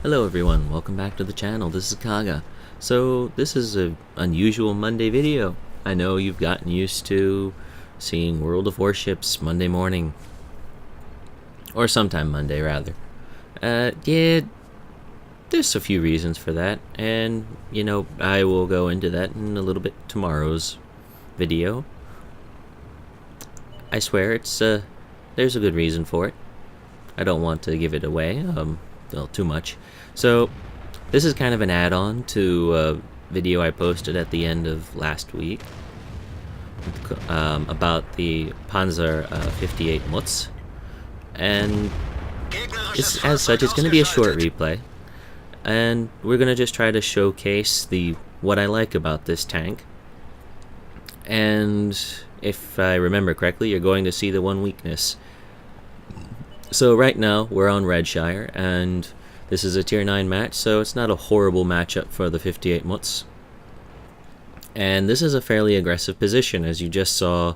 Hello everyone, welcome back to the channel. This is Kaga. So this is an unusual Monday video. I know you've gotten used to seeing World of Warships Monday morning. Or sometime Monday rather. Yeah, there's a few reasons for that. And, I will go into that in a little bit tomorrow's video. I swear there's a good reason for it. I don't want to give it away, too much. So this is kind of an add-on to a video I posted at the end of last week about the Panzer 58 Mutz, and as such it's going to be a short replay, and we're going to just try to showcase what I like about this tank. And if I remember correctly, you're going to see the one weakness. So right now we're on Redshire, and this is a tier 9 match, so it's not a horrible matchup for the 58 Mutz. And this is a fairly aggressive position, as you just saw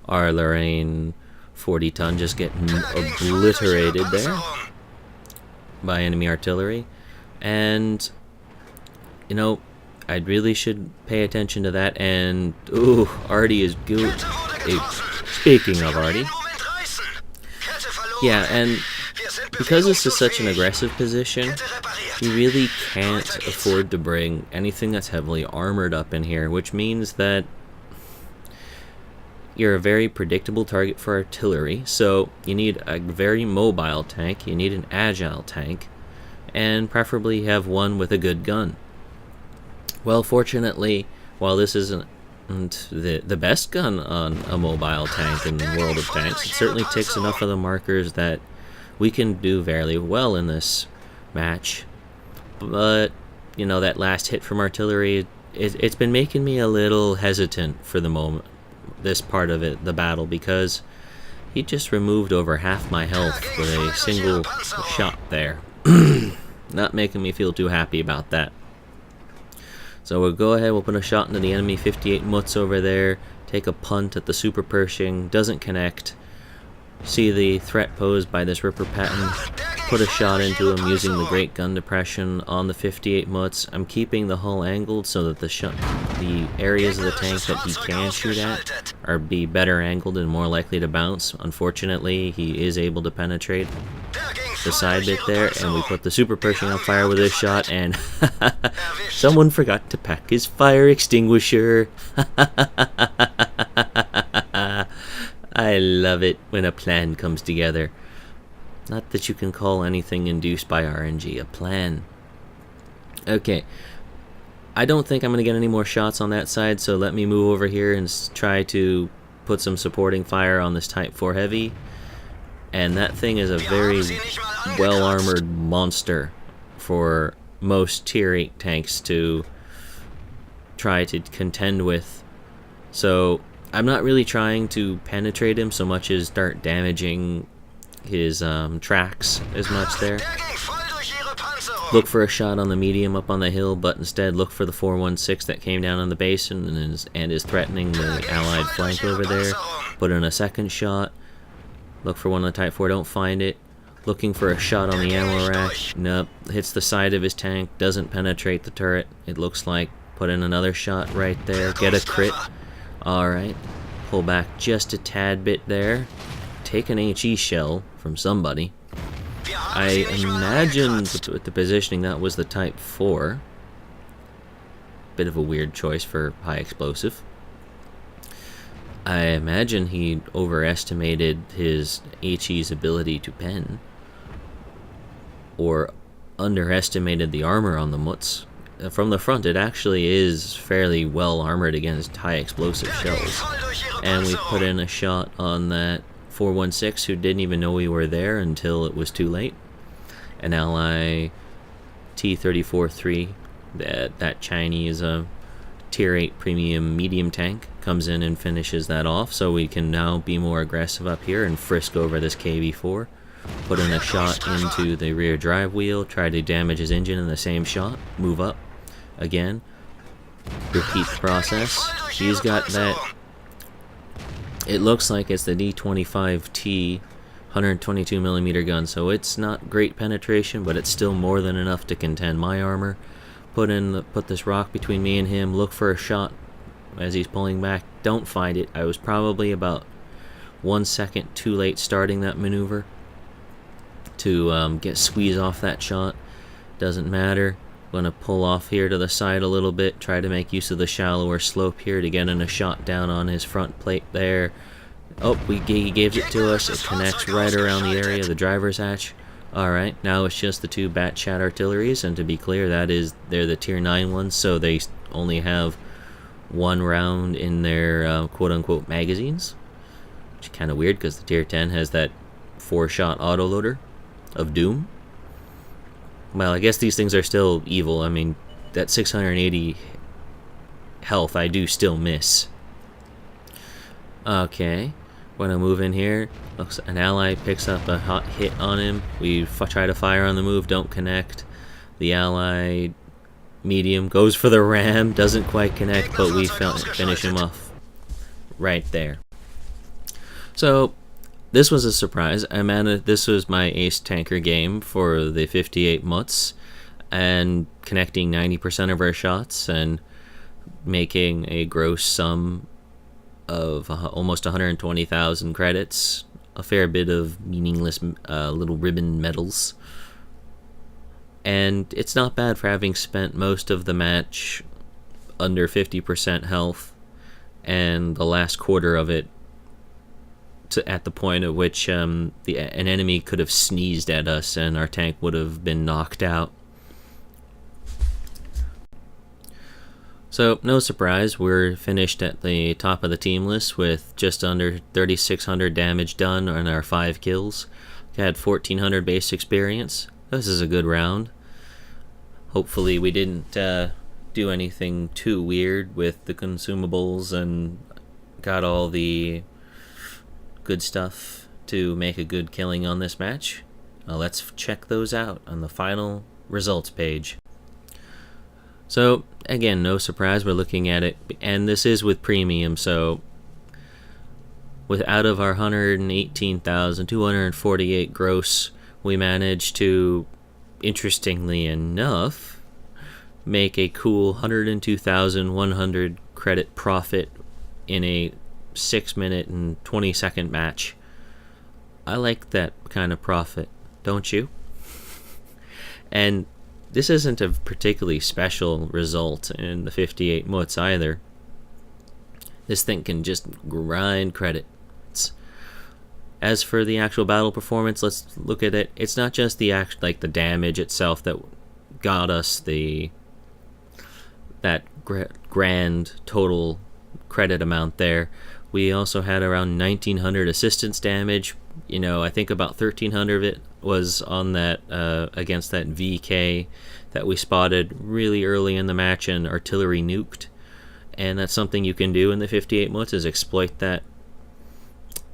our Lorraine 40 ton just getting obliterated there by enemy artillery. And I really should pay attention to that. And ooh, Artie is good. Speaking of Artie, yeah, and because this is such an aggressive position, you really can't afford to bring anything that's heavily armored up in here, which means that you're a very predictable target for artillery. So you need a very mobile tank, you need an agile tank, and preferably have one with a good gun. Well, fortunately, while this isn't the best gun on a mobile tank in the World of Tanks, it certainly ticks enough of the markers that we can do fairly well in this match. But that last hit from artillery, it's been making me a little hesitant for the moment, this part of the battle, because he just removed over half my health with a single shot there. Not making me feel too happy about that. So we'll go ahead, we'll put a shot into the enemy 58 Mutz over there, take a punt at the Super Pershing, doesn't connect. See the threat posed by this Ripper Patton, put a shot into him using the Great Gun Depression on the 58 Mutz. I'm keeping the hull angled so that the areas of the tank that he can shoot at are be better angled and more likely to bounce. Unfortunately, he is able to penetrate the side bit there, and we put the Super Pershing on fire with this shot, and someone forgot to pack his fire extinguisher. I love it when a plan comes together. Not that you can call anything induced by RNG a plan. Okay, I don't think I'm going to get any more shots on that side, so let me move over here and try to put some supporting fire on this Type 4 Heavy. And that thing is a very well-armored monster for most tier 8 tanks to try to contend with. So I'm not really trying to penetrate him so much as start damaging his tracks as much there. Look for a shot on the medium up on the hill, but instead look for the 416 that came down on the basin and is threatening the allied flank over there. Put in a second shot. Look for one on the Type 4, don't find it. Looking for a shot on the ammo rack. Nope, hits the side of his tank, doesn't penetrate the turret, it looks like. Put in another shot right there, get a crit. Alright, pull back just a tad bit there. Take an HE shell from somebody. I imagine with the positioning that was the Type 4. Bit of a weird choice for high explosive. I imagine he overestimated his HE's ability to pen, or underestimated the armor on the Mutz. From the front, it actually is fairly well armored against high explosive shells. And we put in a shot on that 416 who didn't even know we were there until it was too late. An ally T-34-3, that Chinese tier 8 premium medium tank, comes in and finishes that off, so we can now be more aggressive up here and frisk over this KV-4. Put in a shot into the rear drive wheel, try to damage his engine in the same shot, move up again, repeat the process. He's got that, it looks like it's the D25T 122 millimeter gun, so it's not great penetration, but it's still more than enough to contend my armor. Put this rock between me and him, look for a shot as he's pulling back, don't find it. I was probably about 1 second too late starting that maneuver to squeeze off that shot. Doesn't matter. I'm gonna pull off here to the side a little bit, try to make use of the shallower slope here to get in a shot down on his front plate there. Oh, he gives it to us. It connects right around the area of the driver's hatch. Alright, now it's just the two Batchat artilleries, and to be clear, they're the tier 9 ones, so they only have 1 round in their quote-unquote magazines. Which is kind of weird, because the tier 10 has that 4-shot autoloader of doom. Well, I guess these things are still evil. I mean, that 680 health I do still miss. Okay, when I move in here, looks an ally picks up a hot hit on him. We try to fire on the move, don't connect. The ally medium goes for the ram, doesn't quite connect, but we finish him off right there. So this was a surprise. This was my ace tanker game for the 58 Mutts, and connecting 90% of our shots and making a gross sum of almost 120,000 credits, a fair bit of meaningless little ribbon medals. And it's not bad for having spent most of the match under 50% health, and the last quarter of it at the point at which an enemy could have sneezed at us and our tank would have been knocked out. So, no surprise, we're finished at the top of the team list with just under 3,600 damage done on our 5 kills. We had 1,400 base experience. This is a good round. Hopefully we didn't do anything too weird with the consumables and got all the good stuff to make a good killing on this match. Let's check those out on the final results page. So, again, no surprise, we're looking at it, and this is with premium, so out of our 118,248 gross, we managed to, interestingly enough, make a cool 102,100 credit profit in a 6-minute and 20-second match. I like that kind of profit, don't you? And this isn't a particularly special result in the 58 Mutts either. This thing can just grind credits. As for the actual battle performance, let's look at it. It's not just the the damage itself that got us that grand total credit amount there. We also had around 1,900 assistance damage. You know, I think about 1,300 of it was on that against that VK that we spotted really early in the match and artillery nuked. And that's something you can do in the 58 Mutts, is exploit that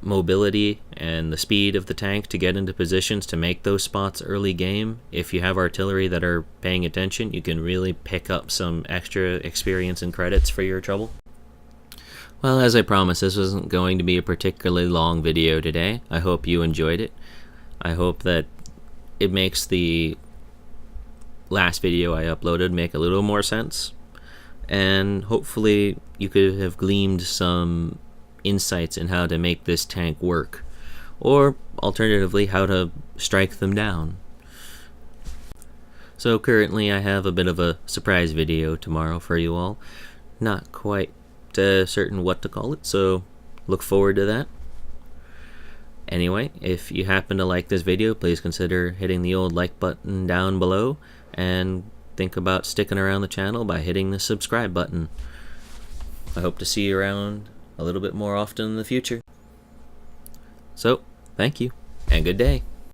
mobility and the speed of the tank to get into positions to make those spots early game. If you have artillery that are paying attention, you can really pick up some extra experience and credits for your trouble. Well, as I promised, this wasn't going to be a particularly long video today. I hope you enjoyed it. I hope that it makes the last video I uploaded make a little more sense. And hopefully you could have gleaned some insights in how to make this tank work. Or, alternatively, how to strike them down. So currently I have a bit of a surprise video tomorrow for you all. Not quite certain what to call it, so look forward to that. Anyway, if you happen to like this video, please consider hitting the old like button down below, and think about sticking around the channel by hitting the subscribe button. I hope to see you around a little bit more often in the future. So, thank you, and good day.